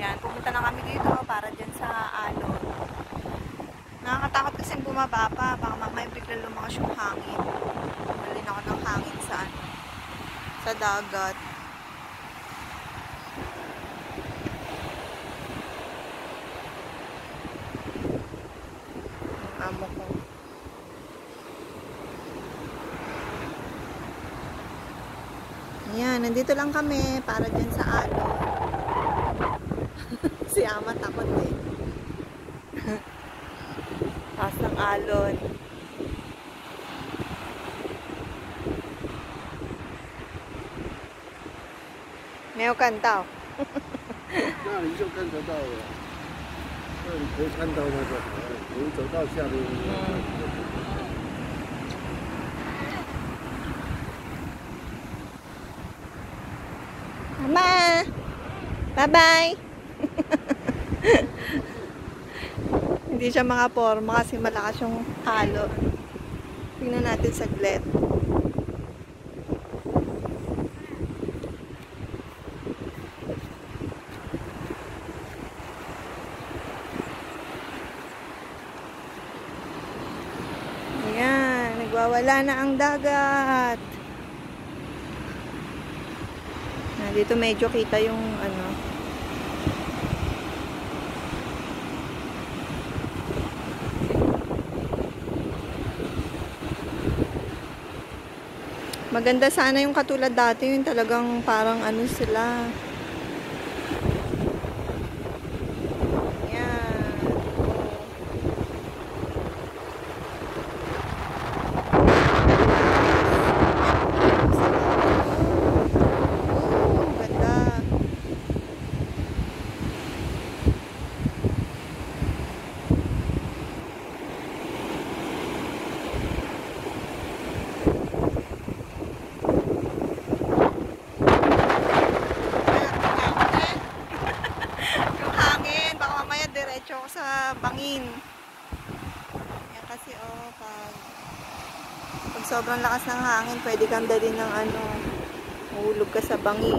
Yan, pumunta na kami dito para dyan sa alon. Nakakatakot kasi bumaba pa. Baka mamaya bigla lumakas yung hangin. Malin ako ng hangin sa dagat. Ang amo ko. Ayan, nandito lang kami para dyan sa alon. Si ama takot eh. Taas ng alon.没有看到。那你就看得到了，那你可以看到那个，你走到下面。Mama! Bye-bye! Hindi siya makaporma kasi malakas yung halo. Tingnan natin saglit. Ayan, nagwawala na ang dagat. Dito medyo kita yung ano. Maganda sana yung katulad dati, yung talagang parang ano sila. Diretso ako sa bangin. Yan kasi pag sobrang lakas ng hangin, pwede kang dalhin ng ano, mahulog ka sa bangin.